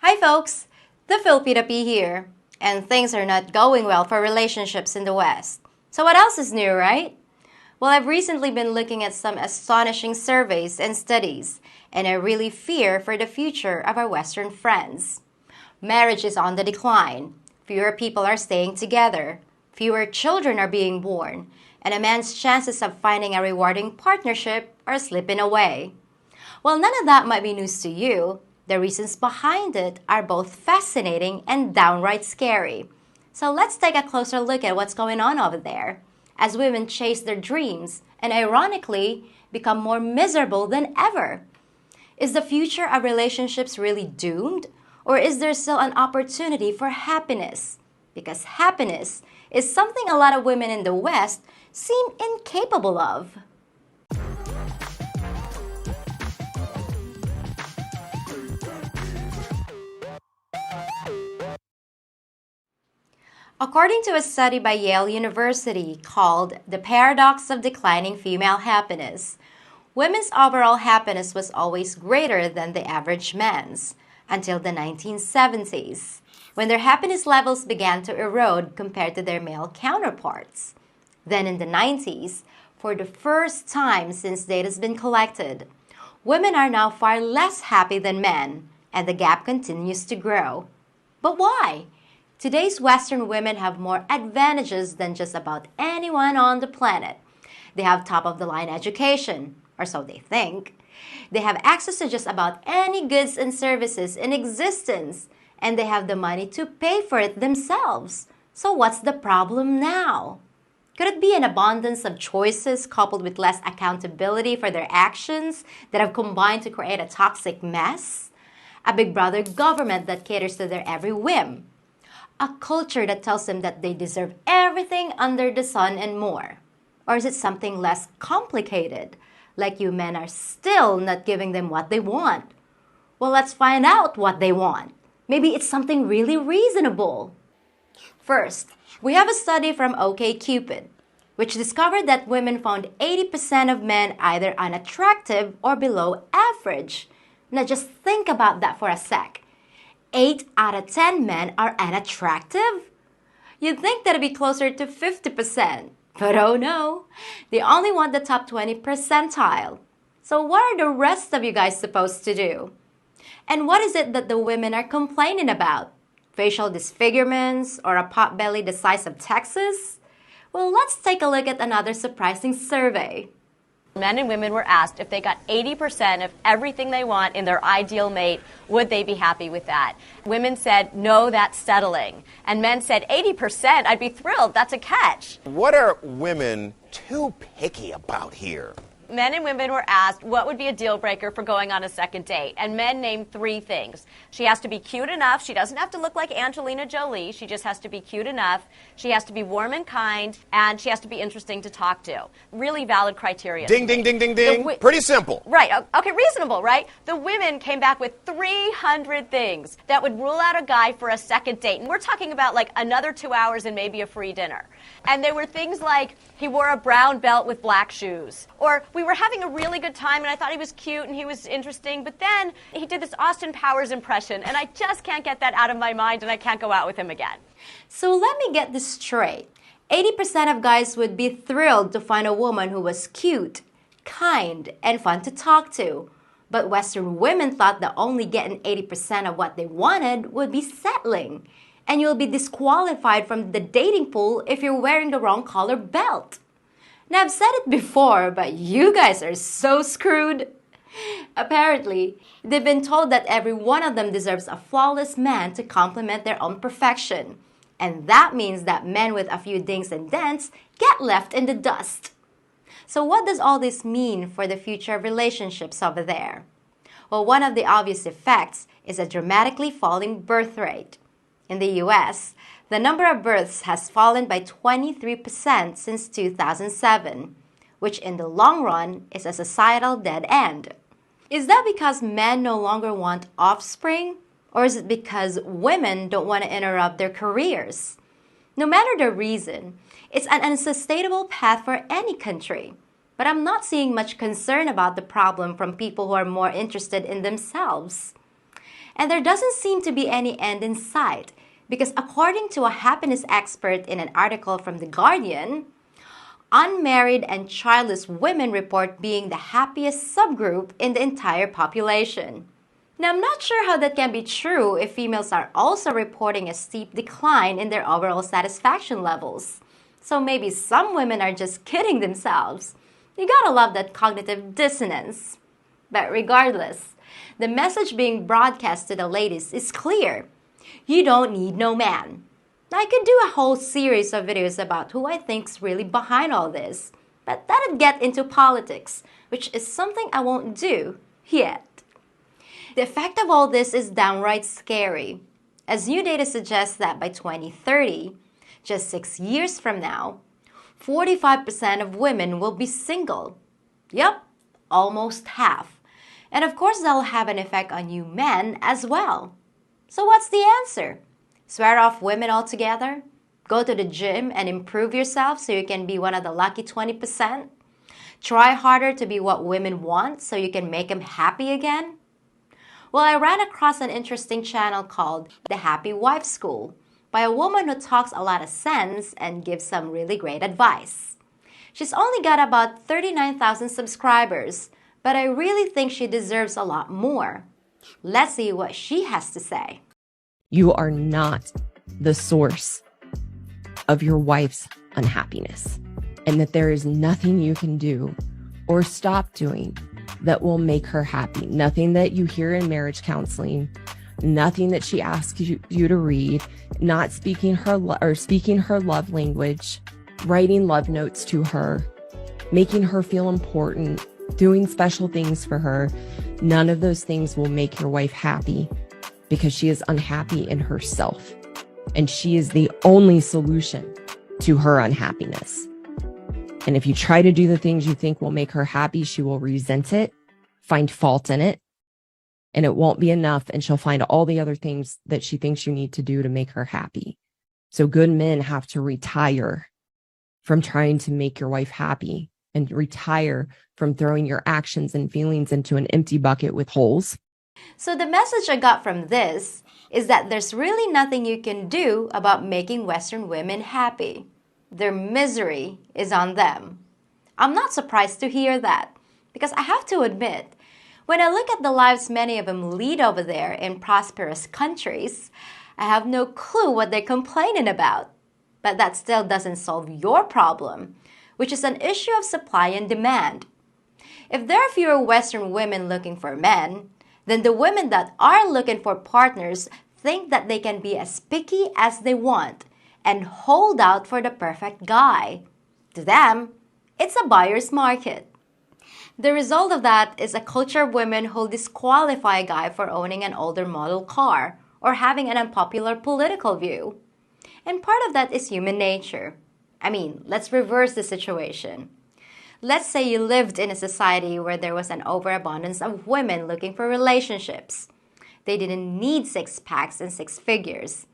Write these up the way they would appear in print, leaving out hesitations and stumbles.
Hi folks, the Filipina P here, and things are not going well for relationships in the West. So what else is new, right? Well, I've recently been looking at some astonishing surveys and studies, and I really fear for the future of our Western friends. Marriage is on the decline, fewer people are staying together, fewer children are being born, and a man's chances of finding a rewarding partnership are slipping away. Well, none of that might be news to you. The reasons behind it are both fascinating and downright scary. So let's take a closer look at what's going on over there as women chase their dreams and ironically become more miserable than ever. Is the future of relationships really doomed? Or is there still an opportunity for happiness? Because happiness is something a lot of women in the West seem incapable of. According to a study by Yale University called The Paradox of Declining Female Happiness, women's overall happiness was always greater than the average man's until the 1970s, when their happiness levels began to erode compared to their male counterparts. Then in the 90s, for the first time since data has been collected, women are now far less happy than men, and the gap continues to grow. But why? Today's Western women have more advantages than just about anyone on the planet. They have top-of-the-line education, or so they think. They have access to just about any goods and services in existence, and they have the money to pay for it themselves. So what's the problem now? Could it be an abundance of choices coupled with less accountability for their actions that have combined to create a toxic mess? A big brother government that caters to their every whim? A culture that tells them that they deserve everything under the sun and more? Or is it something less complicated, like you men are still not giving them what they want? Well, let's find out what they want. Maybe it's something really reasonable. First, we have a study from OkCupid, which discovered that women found 80% of men either unattractive or below average. Now just think about that for a sec. 8 out of 10 men are unattractive? You'd think that'd be closer to 50%, but oh no, they only want the top 20 percentile. So what are the rest of you guys supposed to do? And what is it that the women are complaining about? Facial disfigurements or a potbelly the size of Texas? Well, let's take a look at another surprising survey. Men and women were asked if they got 80% of everything they want in their ideal mate, would they be happy with that? Women said, no, that's settling. And men said, 80%, I'd be thrilled, that's a catch. What are women too picky about here? Men and women were asked what would be a deal breaker for going on a second date. And men named 3 things. She has to be cute enough. She doesn't have to look like Angelina Jolie. She just has to be cute enough. She has to be warm and kind. And she has to be interesting to talk to. Really valid criteria. Ding, ding, ding, ding, ding. Pretty simple. Right. Okay, reasonable, right? The women came back with 300 things that would rule out a guy for a second date. And we're talking about like another 2 hours and maybe a free dinner. And there were things like he wore a brown belt with black shoes. Or we were having a really good time and I thought he was cute and he was interesting, but then he did this Austin Powers impression and I just can't get that out of my mind and I can't go out with him again. So let me get this straight. 80% of guys would be thrilled to find a woman who was cute, kind, and fun to talk to. But Western women thought that only getting 80% of what they wanted would be settling. And you'll be disqualified from the dating pool if you're wearing the wrong color belt. Now, I've said it before, but you guys are so screwed. Apparently, they've been told that every one of them deserves a flawless man to complement their own perfection. And that means that men with a few dings and dents get left in the dust. So what does all this mean for the future of relationships over there? Well, one of the obvious effects is a dramatically falling birth rate. In the US, the number of births has fallen by 23% since 2007, which in the long run is a societal dead end. Is that because men no longer want offspring? Or is it because women don't want to interrupt their careers? No matter the reason, it's an unsustainable path for any country. But I'm not seeing much concern about the problem from people who are more interested in themselves. And there doesn't seem to be any end in sight, because according to a happiness expert in an article from The Guardian, unmarried and childless women report being the happiest subgroup in the entire population. Now, I'm not sure how that can be true if females are also reporting a steep decline in their overall satisfaction levels. So maybe some women are just kidding themselves. You gotta love that cognitive dissonance. But regardless, the message being broadcast to the ladies is clear. You don't need no man. Now, I could do a whole series of videos about who I think's really behind all this, but that'd get into politics, which is something I won't do yet. The effect of all this is downright scary, as new data suggests that by 2030, just 6 years from now, 45% of women will be single. Yep, almost half. And of course, that'll have an effect on you men as well. So what's the answer? Swear off women altogether? Go to the gym and improve yourself so you can be one of the lucky 20%? Try harder to be what women want so you can make them happy again? Well, I ran across an interesting channel called The Happy Wife School by a woman who talks a lot of sense and gives some really great advice. She's only got about 39,000 subscribers, but I really think she deserves a lot more. Let's see what she has to say. You are not the source of your wife's unhappiness, and that there is nothing you can do or stop doing that will make her happy. Nothing that you hear in marriage counseling, nothing that she asks you to read, not speaking speaking her love language, writing love notes to her, making her feel important, doing special things for her. None of those things will make your wife happy, because she is unhappy in herself, and she is the only solution to her unhappiness. And if you try to do the things you think will make her happy, she will resent it, find fault in it, and it won't be enough, and she'll find all the other things that she thinks you need to do to make her happy. So good men have to retire from trying to make your wife happy, and retire from throwing your actions and feelings into an empty bucket with holes. So the message I got from this is that there's really nothing you can do about making Western women happy. Their misery is on them. I'm not surprised to hear that, because I have to admit, when I look at the lives many of them lead over there in prosperous countries, I have no clue what they're complaining about. But that still doesn't solve your problem, which is an issue of supply and demand. If there are fewer Western women looking for men, then the women that are looking for partners think that they can be as picky as they want and hold out for the perfect guy. To them, it's a buyer's market. The result of that is a culture of women who disqualify a guy for owning an older model car or having an unpopular political view. And part of that is human nature. I mean, let's reverse the situation. Let's say you lived in a society where there was an overabundance of women looking for relationships. They didn't need six-packs and six figures.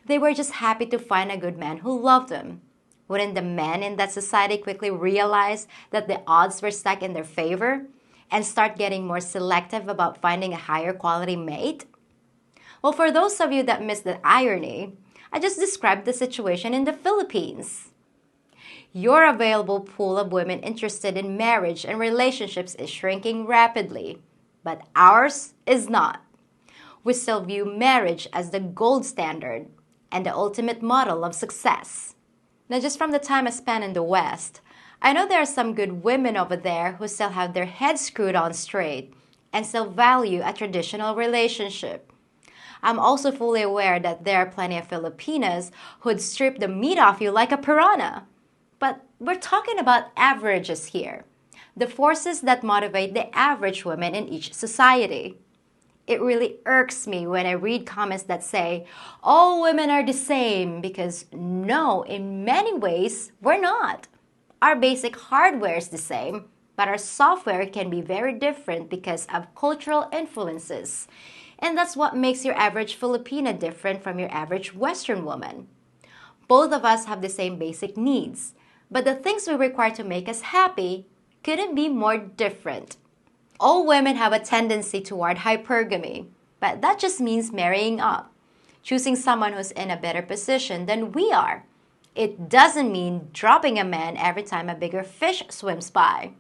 They were just happy to find a good man who loved them. Wouldn't the men in that society quickly realize that the odds were stacked in their favor and start getting more selective about finding a higher quality mate? Well, for those of you that missed the irony, I just described the situation in the Philippines. Your available pool of women interested in marriage and relationships is shrinking rapidly, but ours is not. We still view marriage as the gold standard and the ultimate model of success. Now, just from the time I spent in the West, I know there are some good women over there who still have their heads screwed on straight and still value a traditional relationship. I'm also fully aware that there are plenty of Filipinas who'd strip the meat off you like a piranha. But we're talking about averages here, the forces that motivate the average woman in each society. It really irks me when I read comments that say, all women are the same, because no, in many ways, we're not. Our basic hardware is the same, but our software can be very different because of cultural influences. And that's what makes your average Filipina different from your average Western woman. Both of us have the same basic needs, but the things we require to make us happy couldn't be more different. All women have a tendency toward hypergamy, But that just means marrying up, choosing someone who's in a better position than we are. It doesn't mean dropping a man every time a bigger fish swims by.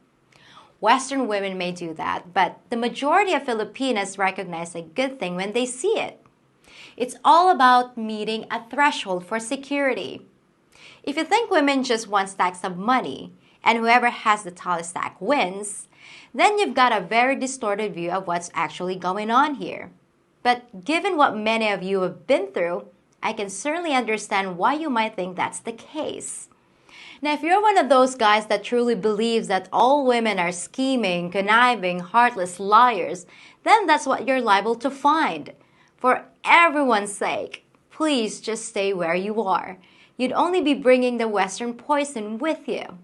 Western women may do that, but the majority of Filipinas recognize a good thing when they see it. It's all about meeting a threshold for security. If you think women just want stacks of money, and whoever has the tallest stack wins, then you've got a very distorted view of what's actually going on here. But given what many of you have been through, I can certainly understand why you might think that's the case. Now, if you're one of those guys that truly believes that all women are scheming, conniving, heartless liars, then that's what you're liable to find. For everyone's sake, please just stay where you are. You'd only be bringing the Western poison with you.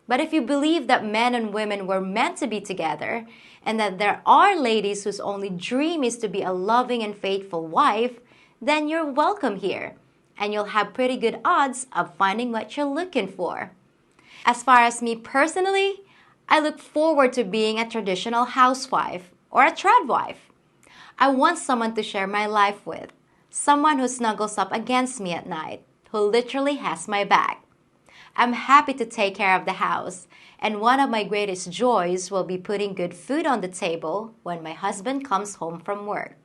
But if you believe that men and women were meant to be together, and that there are ladies whose only dream is to be a loving and faithful wife, then you're welcome here, and you'll have pretty good odds of finding what you're looking for. As far as me personally, I look forward to being a traditional housewife or a trad wife. I want someone to share my life with, someone who snuggles up against me at night, who literally has my back. I'm happy to take care of the house, and one of my greatest joys will be putting good food on the table when my husband comes home from work.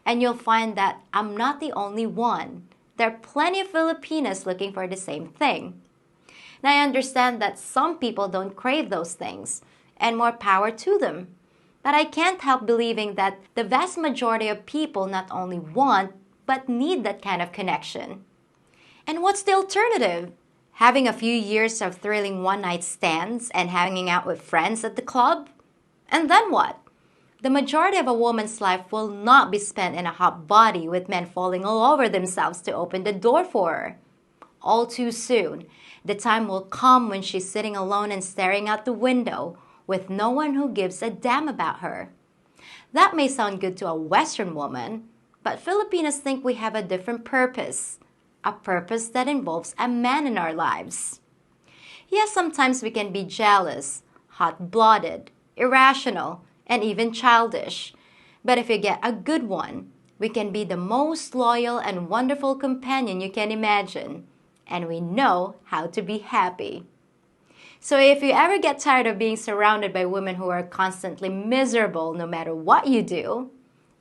And you'll find that I'm not the only one. There are plenty of Filipinas looking for the same thing. Now, I understand that some people don't crave those things, and more power to them. But I can't help believing that the vast majority of people not only want, but need that kind of connection. And what's the alternative? Having a few years of thrilling one-night stands and hanging out with friends at the club? And then what? The majority of a woman's life will not be spent in a hot body with men falling all over themselves to open the door for her. All too soon, the time will come when she's sitting alone and staring out the window with no one who gives a damn about her. That may sound good to a Western woman, but Filipinos think we have a different purpose. A purpose that involves a man in our lives. Yes, sometimes we can be jealous, hot-blooded, irrational, and even childish. But if you get a good one, we can be the most loyal and wonderful companion you can imagine. And we know how to be happy. So if you ever get tired of being surrounded by women who are constantly miserable no matter what you do,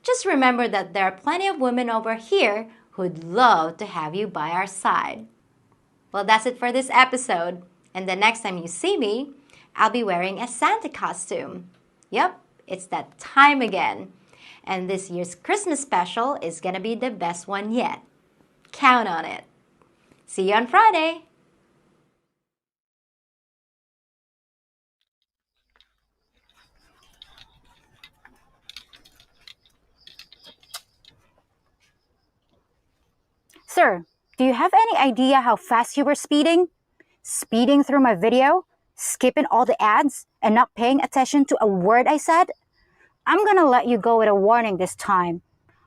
just remember that there are plenty of women over here who'd love to have you by our side. Well, that's it for this episode. And the next time you see me, I'll be wearing a Santa costume. Yep, it's that time again. And this year's Christmas special is gonna be the best one yet. Count on it. See you on Friday. Sir, do you have any idea how fast you were speeding? Speeding through my video? Skipping all the ads? And not paying attention to a word I said? I'm gonna let you go with a warning this time.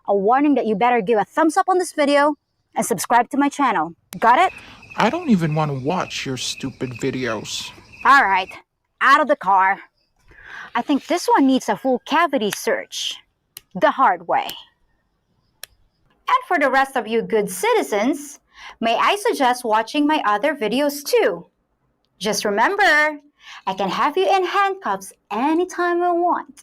A warning that you better give a thumbs up on this video and subscribe to my channel. Got it? I don't even want to watch your stupid videos. Alright, out of the car. I think this one needs a full cavity search. The hard way. And for the rest of you good citizens, may I suggest watching my other videos too. Just remember, I can have you in handcuffs anytime I want.